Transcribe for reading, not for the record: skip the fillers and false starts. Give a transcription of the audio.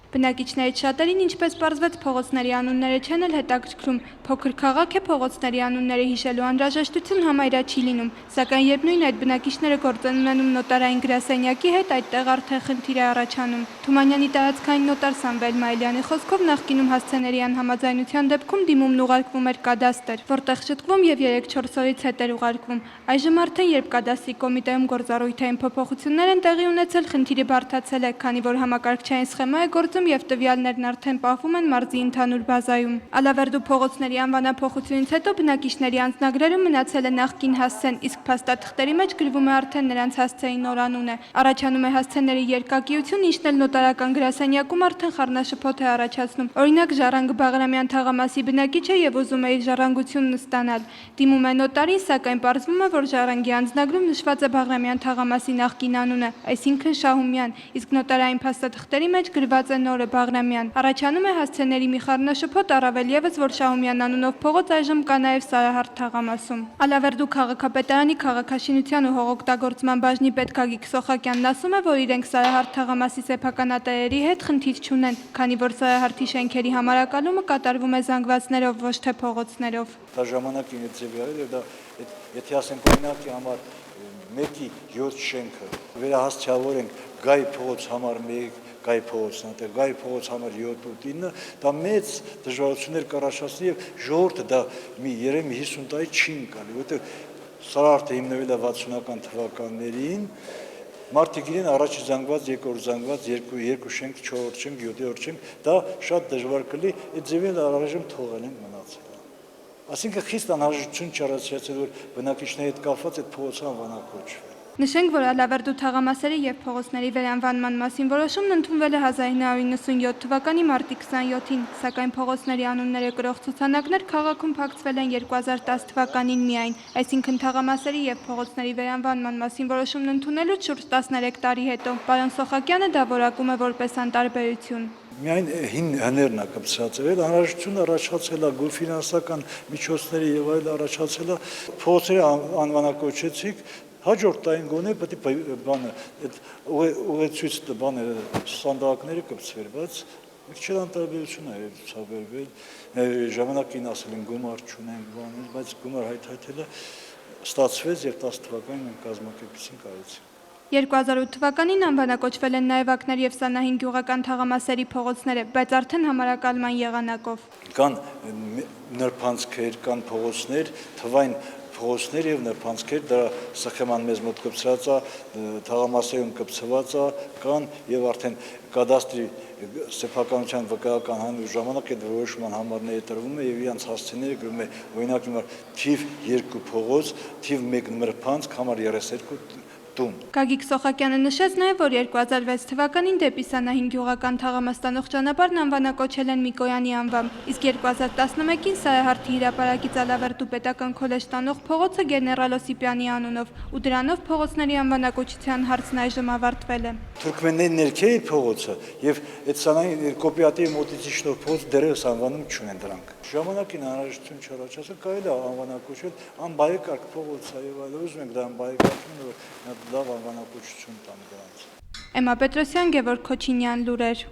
Բնակիչներից շատերին, ինչպես պարզվեց, փողոցների անունները չեն էլ հետաքրքրում, փոքր քաղաք է, փողոցների անունները հիշելու անհրաժեշտություն համարյա չի լինում, սակայն երբ նույն այդ բնակիչները գործ են ունենում նոտարային գրասենյակի հետ, այդտեղ արդեն խնդիր է առաջանում։ Թումանյանի տարածքային նոտար Սամվել Մայիլյանի խոսքով նախկինում հասցեների անհամաձայնության դեպքում դիմումն ուղարկվում էր կադաստր, որտեղ շտկվում եւ 3-4 օրից հետ էր ուղարկվում։ Այժմ արդեն երբ կադաստրի կոմիտեում գործառույթային փոփոխություններ են տեղի ունեցել, խնդիրը բարդացել է, քանի որ համակարգչային սխեմա է գործում եւ տվյալներն արդեն պահվում են մարզի ընդհանուր բազայում։ Ալավերդու փողոցների անվանափոխությունից հետո բնակիչների անձնագրերում մնացել է նախկին հասցեն, իսկ փաստաթղթերի մեջ գրվում է արդեն նրանց հասցեի նոր անունը։ Առաջանում է հասցեների երկակիություն, ինչն էլ նոտարական գրասենյակում արդեն խառնաշփոթ է առաջացնում։ Օրինակ Ժառանգ Բաղրամյան թաղամասի բնակիչ է եւ ուզում է իր ժառանգությունն ստանալ։ Դիմում է նոտարին, սակայն պարզվում է, որ Ժառանգի անձնագրում նշված է Բաղրամյան թաղամասի նախկին անունը, այսինքն Շահումյան, իսկ նոտարային փաստաթղթերի մեջ գրված է նորը Բաղրամյան։ Առաջանում է հասցեների մի խառնաշփոթ, առավել եւս, որ Շահումյան անունով փողոց այժմ կա նաեւ Սարահարթ թաղամասում։ Ալավերդու քաղաքապետարանի քաղաքաշինության ու հողօգտագործման բաժնի պետ Գագիկ Սոխակյանն ասում է, որ իրենք Սարահարթ թաղամասի սեփականատերերի հետ խնդիր չունեն, քանի որ Սարահարթի շենքերի համարակալումը կատարվում է զանգվածներով, ոչ թե փողոցներով։ Դա ժամանակին է ձև եղել եւ դա եթե ասենք օրինակի համար մեկի 7 շենքը վերահասցավորենք Գայ փողոց համար 1 Գայ փողոցն է, Գայ փողոց համար 7 ու 9, դա մեծ դժվարություններ կառաջացնի եւ ժողովուրդը դա մի երեմի 50 տարի չի ընկալի, որովհետեւ Սարահարթը հիմնվել է 60-ական թվականներին, մարդիկ իրեն առաջի զանգված, երկրորդ զանգված, երկու շենք, 4-րդ շենք, 7-րդ շենք, դա շատ դժվար կլի, այդ ձևին առայժմ թողել են մնացել։ Այսինքն խիստ անհրաժեշտություն չառաջացել, որ բնակիչների հետ կապված այդ փողոցը անվանակոչվի։ Նշենք, որ Ալավերդու թաղամասերի եւ փողոցների վերանվանման մասին որոշումն ընդունվել է 1997 թվականի մարտի 27-ին, սակայն փողոցների անունները կրող ցուցանակներ քաղաքում փակցվել են 2010 թվականին միայն, այսինքն թաղամասերի եւ փողոցների վերանվանման մասին որոշումն ընդունելուց շուրջ 13 տարի հետո։ Պարոն Սոխակյանը դա որակում է որպես անտարբերություն։ Միայն հին հներն է կպցրացել, անհրաժեշտություն առաջացել է գույֆինանսական միջոցների եւ այլ առաջացել է, փողոցները անվանակոչեցիք, հաջորդ տարին գոնե պետք է բանը այդ ուղեցույց բանը ստանդարտները կպցվեր, բայց մի քիչ անտարբերություն է ցուցաբերվել, ժամանակին ասել են գումար չունենք, բանը, բայց գումար հայթայթել է, ստացվեց եւ 10 թվականին մենք կազմակերպեցինք արեցինք։ 2008 թվականին անվանակոչվել են նաև Ակներ եւ Սանահին գյուղական թաղամասերի փողոցները, բայց արդեն համարակալման եղանակով։ Կան նրբանցքեր, կան փողոցներ, թվային փողոցներ եւ նրբանցքեր, դա սխեման մեզ մոտ կպցրած է, թաղամասերում կպցված է, կան եւ արդեն կադաստրի սեփականության վկայական հանրու ժամանակ այդ որոշման համարները տրվում է եւ իրանց հասցեները գրում է օրինակ հիմա թիվ 2 փողոց, թիվ 1 նրբանցք, համար 32 Գագիկ Սոխակյանը նշեց նաև, որ 2006 թվականին դեպի Սանահին գյուղական թաղամաս տանող ճանապարհն անվանակոչել են Միկոյանի անվամբ, իսկ 2011-ին Սարահարթի հրապարակից Ալավերդու պետական քոլեջ տանող փողոցը Գեներալ Օսիպյանի անունով, ու դրանով փողոցների անվանակոչության հարցն այժմ ավարտվել է։ Թուրքմենների ներքևի փողոցը եւ այդ Սանահին կոոպերատիվ մոտիցի շնորհ փողոց դեռևս անվանում չունեն դրանք։ Ժամանակին անհրաժեշտություն չառաջացել, կարելի է անվանակոչել անբայեկարգ փողոց է եւ այլ, ուզում ենք դա անբայեկարգին, որ լավ անվանակոչություն տան դրանց։ Էմմա Պետրոսյան, Գևորգ Քոչինյան, լուրեր։